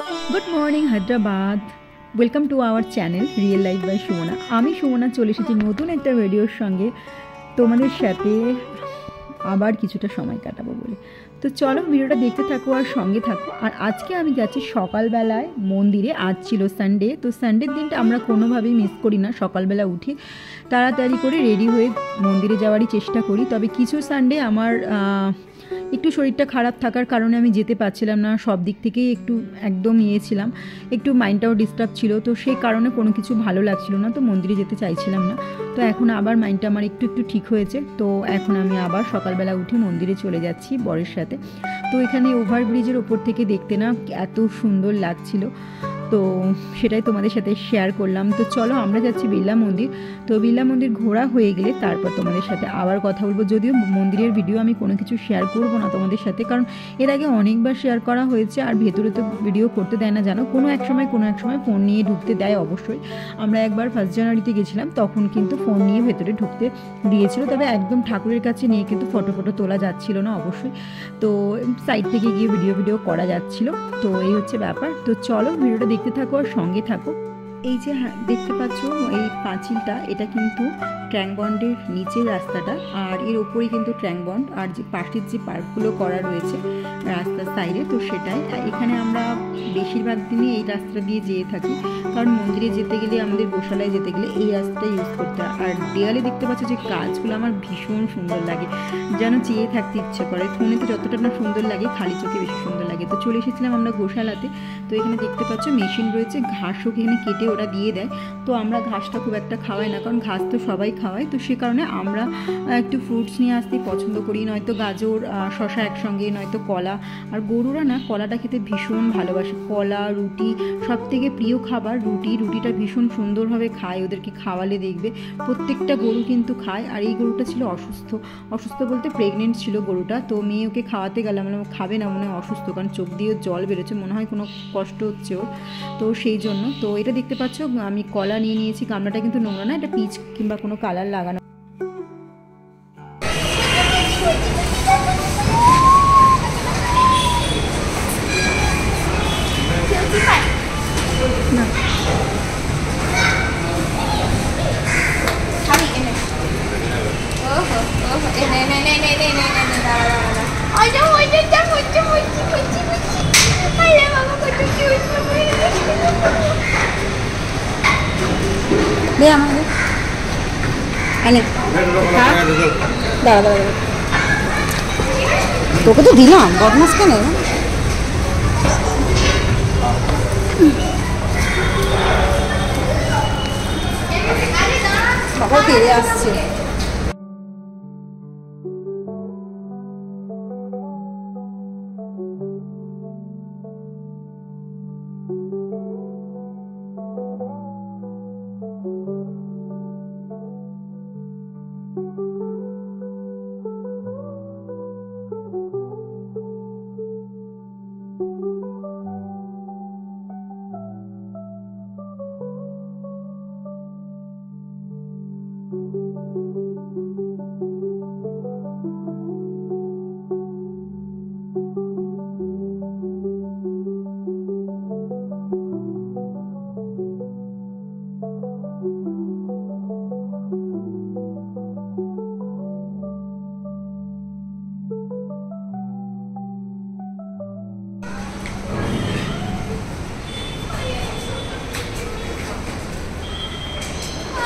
Good morning Hyderabad. Welcome to our channel Real Life by Sumana. আমি সুমনা চলে এসেছি নতুন একটা ভিডিওর সঙ্গে তোমাদের সাথে আবার কিছুটা সময় কাটাবো বলে। তো চলো ভিডিওটা দেখতে থাকো আর সঙ্গে থাকো। আর আজকে আমি যাচ্ছি সকালবেলায় মন্দিরে। আজ ছিল সানডে, তো সানডের দিনটা আমরা কোনোভাবেই মিস করি না। সকালবেলা উঠে তাড়াতাড়ি করে রেডি হয়ে মন্দিরে যাওয়ারই চেষ্টা করি। তবে কিছু সানডে আমার একটু শরীরটা খারাপ থাকার কারণে আমি যেতে পারছিলাম না। সব দিক থেকেই একদম ছিলাম, একটু মাইন্ডটাও ডিস্টার্ব ছিল, তো সেই কারণে কোনো কিছু ভালো লাগছিল না, তো মন্দিরে যেতে চাইছিলাম না। তো এখন আবার মাইন্ডটা আমার একটু ঠিক হয়েছে, তো এখন আমি আবার সকালবেলা উঠে মন্দিরে চলে যাচ্ছি বরের সাথে। তো এখানে ওভারব্রিজের ওপর থেকে দেখতে না এত সুন্দর লাগছিল, তো সেটাই তোমাদের সাথে শেয়ার করলাম। তো চলো আমরা যাচ্ছি বিড়লা মন্দির। তো বিড়লা মন্দির ঘোরা হয়ে গেলে তারপর তোমাদের সাথে আবার কথা বলবো। যদিও মন্দিরের ভিডিও আমি কোনো কিছু শেয়ার করব না তোমাদের সাথে, কারণ এর আগে অনেকবার শেয়ার করা হয়েছে আর ভেতরে তো ভিডিও করতে দেয় না, জানো। কোনো এক সময় ফোন নিয়ে ঢুকতে দেয় অবশ্যই। আমরা একবার 1 জানুয়ারিতে গেছিলাম, তখন কিন্তু ফোন নিয়ে ভেতরে ঢুকতে দিয়েছিল, তবে একদম ঠাকুরের কাছে নিয়ে কিন্তু ফটো তোলা যাচ্ছিল না অবশ্যই। তো সাইড থেকে গিয়ে ভিডিও করা যাচ্ছিল। তো এই হচ্ছে ব্যাপার। তো চলো ভিডিওটা দেখতে থাকো আর সঙ্গে থাকো। এই যে দেখতে পাচ্ছ এই পাঁচিলটা, এটা কিন্তু ট্যাঙ্ক বন্ডের নিচের রাস্তাটা, আর এর ওপরেই কিন্তু ট্যাঙ্ক বন্ড, আর যে পাশের যে পার্কগুলো করা রয়েছে রাস্তার সাইডে, তো সেটাই। এখানে আমরা বেশিরভাগ দিনই এই রাস্তা দিয়ে যেয়ে থাকি, কারণ মন্দিরে যেতে গেলে, আমাদের গোশালায় যেতে গেলে এই রাস্তাটা ইউজ করতে হয়। আর দেয়ালে দেখতে পাচ্ছ যে কাজগুলো আমার ভীষণ সুন্দর লাগে, যেন চেয়ে থাকতে ইচ্ছে করে। ফোনেতে যতটা না সুন্দর লাগে, খালি চোখে বেশি সুন্দর লাগে। তো চলে এসেছিলাম আমরা গোশালাতে। তো এখানে দেখতে পাচ্ছ মেশিন রয়েছে, ঘাসও এখানে কেটে ওরা দিয়ে দেয়। তো আমরা ঘাসটা খুব একটা খাওয়াই না, কারণ ঘাস তো সবাই খাওয়ায়, তো সে কারণে আমরা একটু ফ্রুটস নিয়ে আসতেই পছন্দ করি, নয়তো গাজর শশা একসঙ্গে, নয়তো কলা। আর গরুরা না কলাটা খেতে ভীষণ ভালোবাসে। কলা, রুটি, সব থেকে প্রিয় খাবার রুটিটা ভীষণ সুন্দরভাবে খায়। ওদেরকে খাওয়ালে দেখবে প্রত্যেকটা গরু কিন্তু খায়। আর এই গরুটা ছিল অসুস্থ বলতে প্রেগনেন্ট ছিল গরুটা। তো মেয়ে ওকে খাওয়াতে গেলাম, খাবে না, মনে হয় অসুস্থ, কারণ চোখ দিয়ে জল বেরোচ্ছে, মনে হয় কোনো কষ্ট হচ্ছে ওর, তো সেই জন্য। তো এটা দেখতে পাচ্ছ আমি কলা নিয়ে নিয়েছি। গামলাটা কিন্তু নোংরা না, এটা পিচ কিংবা কোনো কালার লাগানো না। তোকে তো দিলাম, বদমাস কেন? সবাই ফিরে আসছে।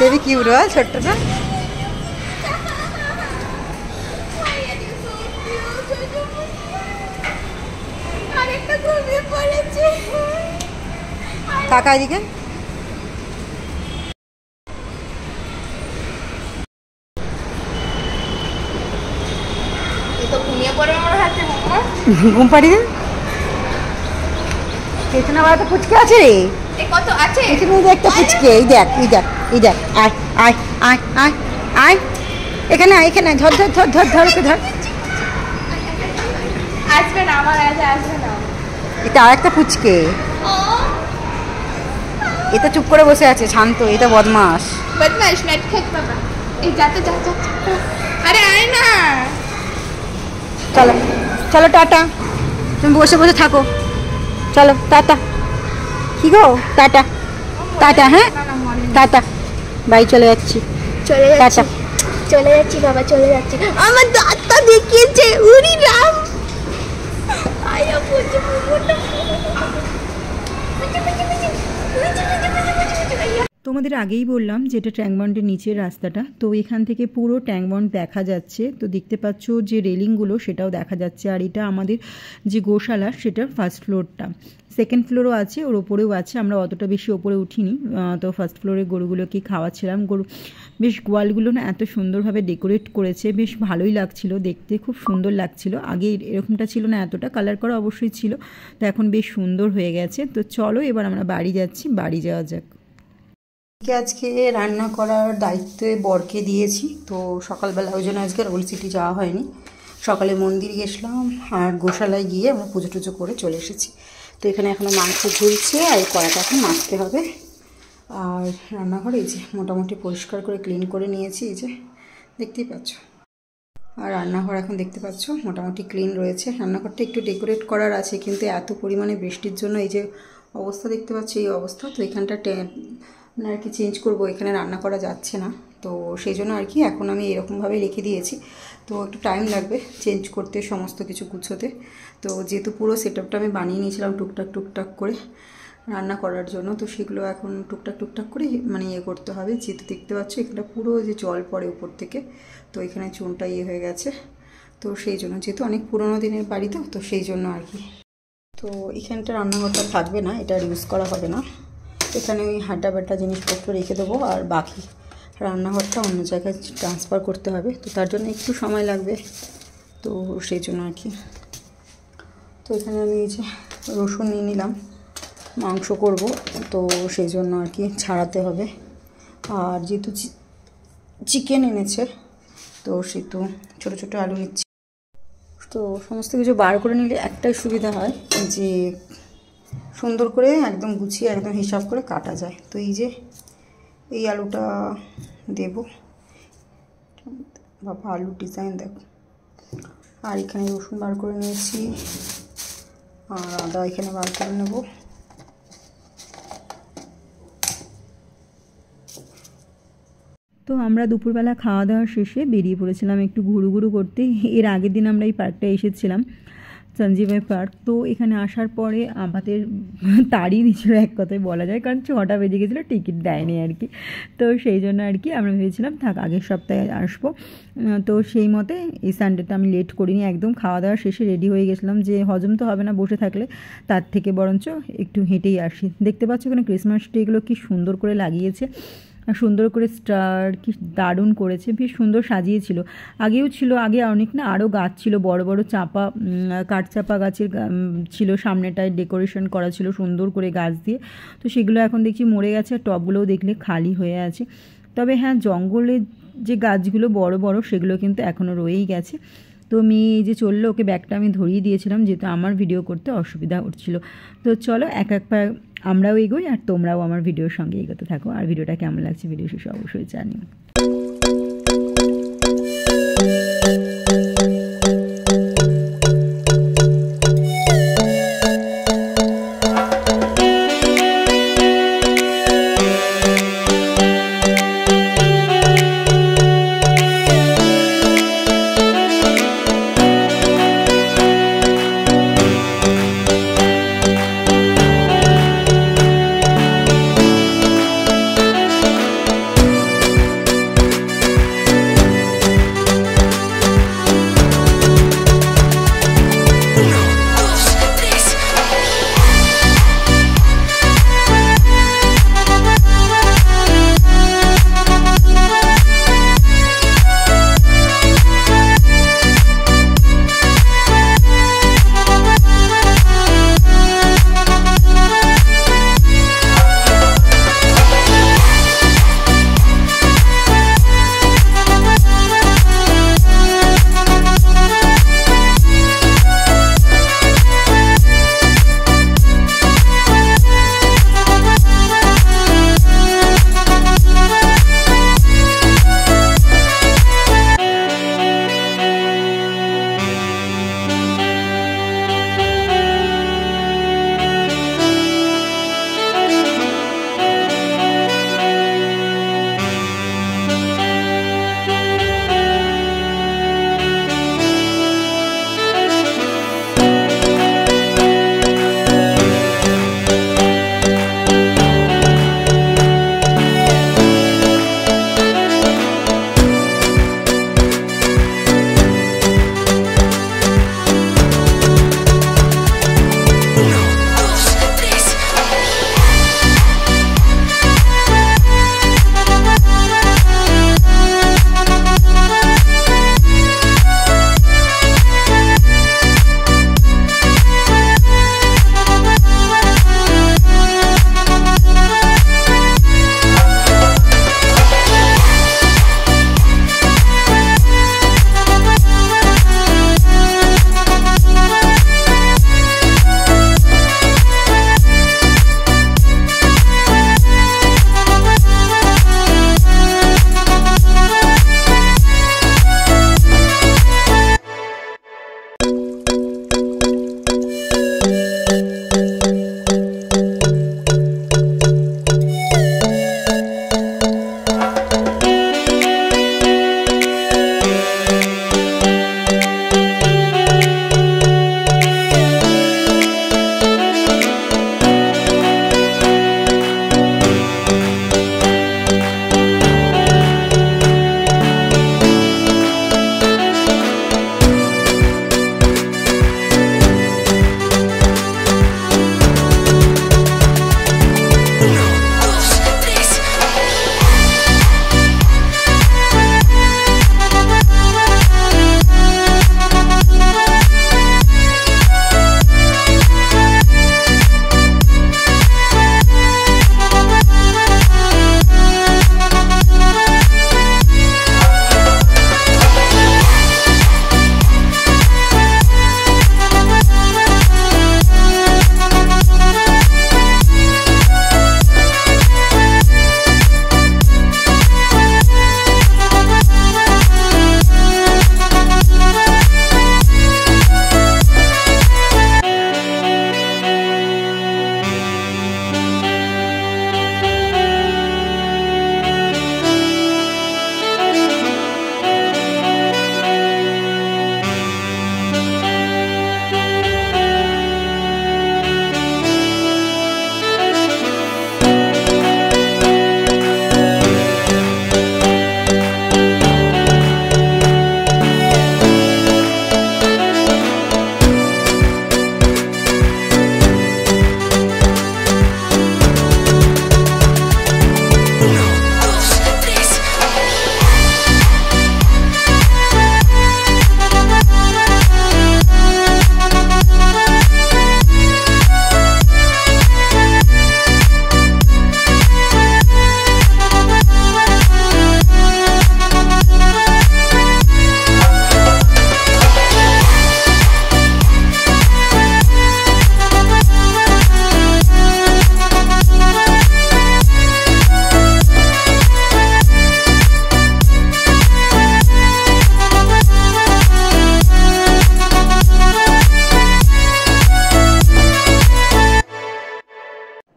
বেবি কিউট বল, ছোট্টটা। কাকা এদিকে। ঘুম পাড়িয়ে দেন। পেছনে আবার একটা ফুচকে আছে রে, কত আছে একটা ফুচকে। এই দেখ আয় আয় আয় আয় আয়, এখানে আয়, এখানে ধর ধর ধর ধর ধর ওকে ধর। আসবে না আমার কাছে, আসবে না। এটা আর একটা ফুচকে। এটা চুপ করে বসে আছে, শান্ত। এটা বদমাস নেট খেত বাবা। এই যাতে যা। আরে আয় না, চলো চলো টাটা। তুমি বসে থাকো, চলো টাটা। কি গো, টাটা টাটা, হ্যাঁ টাটা, বাই, চলে যাচ্ছি, টাটা। চলে যাচ্ছি বাবা, চলে যাচ্ছি। আমার দাঁতটা দেখিয়েছে, উরি রাম। আয়া বুঝি বুঝি। তোমাদের আগেই বললাম যে এটা ট্যাঙ্ক বন্ডের নিচের রাস্তাটা, তো এখান থেকে পুরো ট্যাঙ্ক বন্ড দেখা যাচ্ছে। তো দেখতে পাচ্ছ যে রেলিংগুলো সেটাও দেখা যাচ্ছে। আর এটা আমাদের যে গোশালা সেটার ফার্স্ট ফ্লোরটা, সেকেন্ড ফ্লোরও আছে, ওর ওপরেও আছে। আমরা অতটা বেশি ওপরে উঠিনি, তো ফার্স্ট ফ্লোরে গরুগুলোকে খাওয়াচ্ছিলাম। গরু বেশ গোয়ালগুলো না এত সুন্দরভাবে ডেকোরেট করেছে, বেশ ভালোই লাগছিল দেখতে, খুব সুন্দর লাগছিল। আগে এরকমটা ছিল না, এতটা কালার করা অবশ্যই ছিল, তো এখন বেশ সুন্দর হয়ে গেছে। তো চলো এবার আমরা বাড়ি যাচ্ছি, বাড়ি যাওয়া যাক। আজকে রান্না করার দায়িত্বে বরকে দিয়েছি, তো সকালবেলা ওই জন্য আজকে রোল সিটি যাওয়া হয়নি। সকালে মন্দির গেছিলাম আর গোশালায় গিয়ে আমরা পুজো টুজো করে চলে এসেছি। তো এখানে এখনও মাংস ঝুলছে আর এই কড়াটা এখন মাজতে হবে। আর রান্নাঘরে এই যে মোটামুটি পরিষ্কার করে ক্লিন করে নিয়েছি, এই যে দেখতেই পাচ্ছ। আর রান্নাঘর এখন দেখতে পাচ্ছ মোটামুটি ক্লিন রয়েছে। রান্নাঘরটা একটু ডেকোরেট করার আছে, কিন্তু এত পরিমাণে বৃষ্টির জন্য এই যে অবস্থা দেখতে পাচ্ছ, এই অবস্থা। তো এখানটা মানে আর কি চেঞ্জ করবো, এখানে রান্না করা যাচ্ছে না, তো সেই জন্য আর কি এখন আমি এরকমভাবে রেখে দিয়েছি। তো একটু টাইম লাগবে চেঞ্জ করতে, সমস্ত কিছু গুছোতে। তো যেহেতু পুরো সেটআপটা আমি বানিয়ে নিয়েছিলাম টুকটাক টুকটাক করে রান্না করার জন্য, তো সেগুলো এখন টুকটাক টুকটাক করে মানে ইয়ে করতে হবে। যেহেতু দেখতে পাচ্ছ এখানটা পুরো যে জল পড়ে উপর থেকে, তো এখানে চুনটা ইয়ে হয়ে গেছে, তো সেই জন্য যেহেতু অনেক পুরোনো দিনের বাড়ি, তো সেই জন্য আর কি। তো এখানটা রান্নাঘরটা থাকবে না, এটা ইউজ করা হবে না। এখানে ওই হাঁটা বাটা জিনিসপত্র রেখে দেবো, আর বাকি রান্নাঘরটা অন্য জায়গায় ট্রান্সফার করতে হবে, তো তার জন্য একটু সময় লাগবে, তো সেই জন্য আর কি। তো এখানে আমি এই যে রসুন নিয়ে নিলাম, মাংস করব, তো সেই জন্য আর কি ছাড়াতে হবে। আর যেহেতু চিকেন এনেছে, তো সেহেতু ছোটো ছোটো আলু নিচ্ছি। তো সমস্ত কিছু বার করে নিলে একটাই সুবিধা হয় যে সুন্দর করে একদম গুছিয়ে একদম হিসাব করে কাটা যায়। তো এই যে এই আলুটা দেব, বাবা আলুর ডিজাইন দেখো। আর এখানে রসুন বার করে নিয়েছি, আর আদা এখানে বার করে নেব। তো আমরা দুপুরবেলা খাওয়া দাওয়া শেষে বেরিয়ে পড়েছিলাম একটু ঘুরু করতে। এর আগের দিন আমরা এই পার্কটা এসেছিলাম, সঞ্জীবনী পার্ক। তো এখানে আসার পরে আমাদের তাড়িয়ে দিয়েছিল এক কথায় বলা যায়, কারণ 6টা বেজে গেছিলো, টিকিট দেয়নি আর কি। তো সেই জন্য আর কি আমরা ভেবেছিলাম থাক আগের সপ্তাহে আসবো। তো সেই মতে এই সানডেটা আমি লেট করিনি, একদম খাওয়া দাওয়া শেষে রেডি হয়ে গেছিলাম, যে হজম তো হবে না বসে থাকলে, তার থেকে বরঞ্চ একটু হেঁটেই আসি। দেখতে পাচ্ছ এখানে ক্রিসমাস ট্রিগুলো কি সুন্দর করে লাগিয়েছে, আর সুন্দর করে স্টার কি দারুণ করেছে, বেশ সুন্দর সাজিয়েছিল। আগেও ছিল, আগে অনেক না আরও গাছ ছিল, বড় বড় চাপা কাঠচাপা গাছের ছিল, সামনেটায় ডেকোরেশন করা ছিল সুন্দর করে গাছ দিয়ে। তো সেগুলো এখন দেখছি মরে গেছে, আর টবগুলোও দেখলে খালি হয়ে আছে। তবে হ্যাঁ, জঙ্গলের যে গাছগুলো বড় বড় সেগুলো কিন্তু এখনও রয়েই গেছে। তো মেয়ে এই যে চললো, ওকে ব্যাগটা আমি ধরিয়ে দিয়েছিলাম, যেহেতু আমার ভিডিও করতে অসুবিধা হচ্ছিলো। তো চলো এক পা আমরাও এগোই, আর তোমরাও আমার ভিডিওর সঙ্গে এগোতে থাকো। আর ভিডিওটা কেমন লাগছে ভিডিও শেষে অবশ্যই জানিও।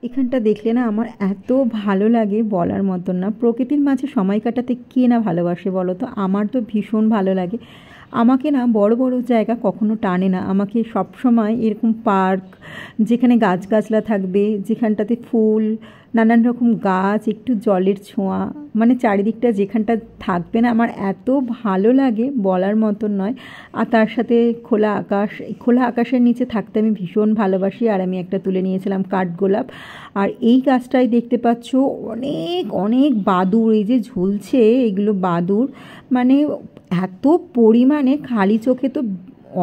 এখানটা দেখলে না আমার এত ভালো লাগে বলার মতন না। প্রকৃতির মাঝে সময় কাটাতে কে না ভালোবাসে বলো তো? আমার তো ভীষণ ভালো লাগে। আমাকে না বড় বড় জায়গা কখনো টানে না, আমাকে সবসময় এরকম পার্ক, যেখানে গাছগাছলা থাকবে, যেখানটাতে ফুল, নানান রকম গাছ, একটু জলের ছোঁয়া, মানে চারিদিকটা যেখানটা থাকবে না আমার এত ভালো লাগে বলার মতন নয়। আর তার সাথে খোলা আকাশ, খোলা আকাশের নিচে থাকতে আমি ভীষণ ভালোবাসি। আর আমি একটা তুলে নিয়েছিলাম কাঠগোলাপ। আর এই গাছটাই দেখতে পাচ্ছ অনেক অনেক বাদুড়, এই যে ঝুলছে এগুলো বাদুড়, মানে এত পরিমাণে খালি চোখে তো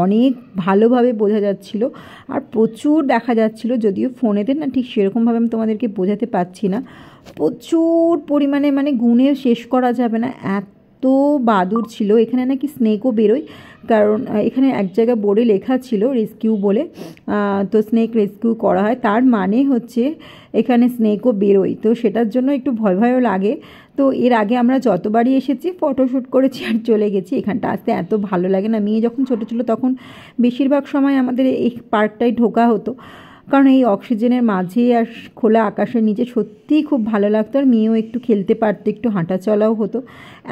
অনেক ভালোভাবে বোঝা যাচ্ছিল। আর প্রচুর দেখা যাচ্ছিল, যদিও ফোনেতে না ঠিক সেরকমভাবে আমি তোমাদেরকে বোঝাতে পারছি না। প্রচুর পরিমাণে, মানে গুণে শেষ করা যাবে না, এত বাদুড় ছিল। এখানে নাকি স্নেকও বেরোয়, কারণ এখানে এক জায়গায় বোর্ডে লেখা ছিল রেস্কিউ বলে, তো স্নেক রেস্কিউ করা হয়, তার মানে হচ্ছে এখানে স্নেকও বেরোয়। তো সেটার জন্য একটু ভয় ভয়ও লাগে। তো এর আগে আমরা যতবারই এসেছি ফটোশ্যুট করেছি আর চলে গেছি। এখানটা আসতে এত ভালো লাগে না। মেয়ে যখন ছোটো ছিল তখন বেশিরভাগ সময় আমাদের এই পার্কটাই ঢোকা হতো, কারণ এই অক্সিজেনের মাঝে আর খোলা আকাশের নিচে সত্যিই খুব ভালো লাগতো। আর মেয়েও একটু খেলতে পারতো, একটু হাঁটা চলাও হতো।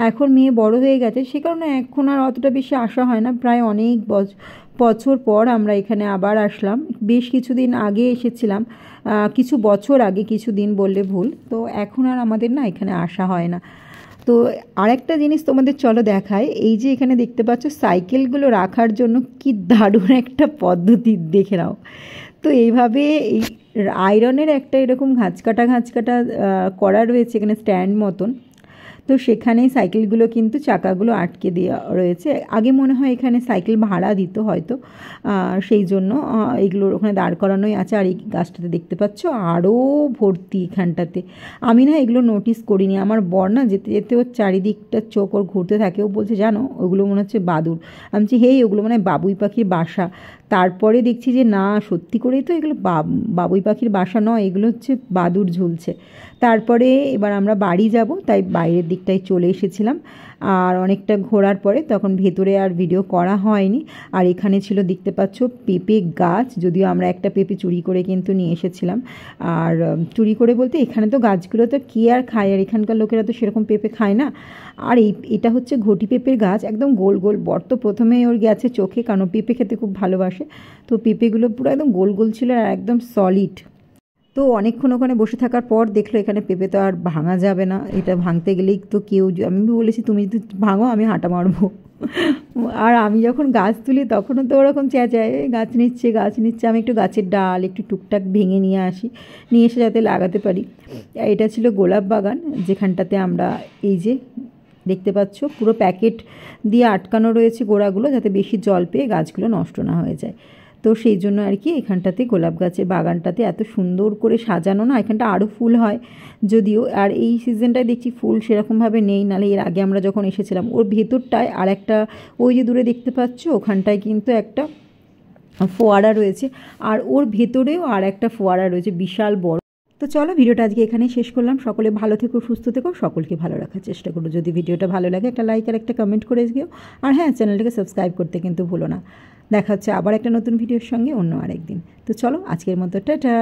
এখন মেয়ে বড় হয়ে গেছে, সে কারণে এখন আর অতটা বেশি আসা হয় না। প্রায় অনেক বছর পর আমরা এখানে আবার আসলাম। বেশ কিছুদিন আগে এসেছিলাম, কিছু বছর আগে, কিছু দিন বললে ভুল। তো এখন আর আমাদের না এখানে আসা হয় না। তো আরেকটা জিনিস তোমাদের চলো দেখায়, এই যে এখানে দেখতে পাচ্ছ সাইকেলগুলো রাখার জন্য কি দারুণ একটা পদ্ধতি, দেখে নাও। তো এইভাবে এই আয়রনের একটা এরকম ঘাঁচকাটা করা রয়েছে এখানে স্ট্যান্ড মতন। তো সেখানেই সাইকেলগুলো কিন্তু চাকাগুলো আটকে দেওয়া রয়েছে। আগে মনে হয় এখানে সাইকেল ভাড়া দিত হয়তো, সেই জন্য এগুলোর ওখানে দাঁড় করানোই আছে। আর এই গাছটাতে দেখতে পাচ্ছ আরও ভর্তি এখানটাতে। আমি না এগুলো নোটিস করিনি, আমার বর না যেতে যেতে ওর চারিদিকটা চোখ ওর ঘুরতে থাকে। ও বলছে জানো ওগুলো মনে হচ্ছে বাদুড়। আমি বলছি হেই ওগুলো মানে বাবুই পাখির বাসা। তারপরে দেখছি যে না, সত্যি করেই তো এগুলো বাবুই পাখির বাসা নয়, এগুলো হচ্ছে বাদুড় ঝুলছে। তারপরে এবার আমরা বাড়ি যাব, তাই বাইরের দিকটায় চলে এসেছিলাম। আর অনেকটা ঘোরার পরে তখন ভেতরে আর ভিডিও করা হয়নি। আর এখানে ছিল দেখতে পাচ্ছ পেঁপে গাছ, যদিও আমরা একটা পেঁপে চুরি করে কিন্তু নিয়ে এসেছিলাম। আর চুরি করে বলতে এখানে তো গাছগুলো তো কী আর খায়, আর এখানকার লোকেরা তো সেরকম পেঁপে খায় না। আর এটা হচ্ছে ঘটি পেঁপের গাছ, একদম গোল গোল। বর তো প্রথমে ওর গেছে চোখে, কারণ পেঁপে খেতে খুব ভালোবাসে। তো পেঁপেগুলো পুরো একদম গোল গোল ছিল আর একদম সলিড। তো অনেকক্ষণ ওখানে বসে থাকার পর দেখলো এখানে পেঁপে তো আর ভাঙা যাবে না, এটা ভাঙতে গেলেই তো কেউ, আমি বলেছি তুমি যদি ভাঙো আমি হাঁটা মারবো। আর আমি যখন গাছ তুলি তখনও তো ওরকম চেঁচায়, গাছ নিচ্ছে। আমি একটু গাছের ডাল একটু টুকটাক ভেঙে নিয়ে আসি, নিয়ে এসে যাতে লাগাতে পারি। এটা ছিল গোলাপ বাগান, যেখানটাতে আমরা এই যে দেখতে পাচ্ছ পুরো প্যাকেট দিয়ে আটকানো রয়েছে গোড়াগুলো, যাতে বেশি জল পেয়ে গাছগুলো নষ্ট না হয়ে যায়। তো সেই জন্য আর কি এখানটাতে গোলাপ গাছের বাগানটাতে এত সুন্দর করে সাজানো না, এখানটা আরও ফুল হয় যদিও। আর এই সিজনটায় দেখছি ফুল সেরকমভাবে নেই, নাহলে এর আগে আমরা যখন এসেছিলাম ওর ভেতরটায় আর একটা, ওই যে দূরে দেখতে পাচ্ছ ওখানটায় কিন্তু একটা ফোয়ারা রয়েছে, আর ওর ভেতরেও আর একটা ফোয়ারা রয়েছে বিশাল বড়। তো চলো ভিডিওটা আজকে এখানেই শেষ করলাম। সকলে ভালো থেকো, সুস্থ থেকো, সকলকে ভালো রাখার চেষ্টা করো। যদি ভিডিওটা ভালো লাগে একটা লাইক আর একটা কমেন্ট করে দিও। আর হ্যাঁ, চ্যানেলটাকে সাবস্ক্রাইব করতে কিন্তু ভুলো না। দেখা হচ্ছে আবার একটা নতুন ভিডিওর সঙ্গে অন্য আরেকদিন। তো চলো আজকের মতো টাটা।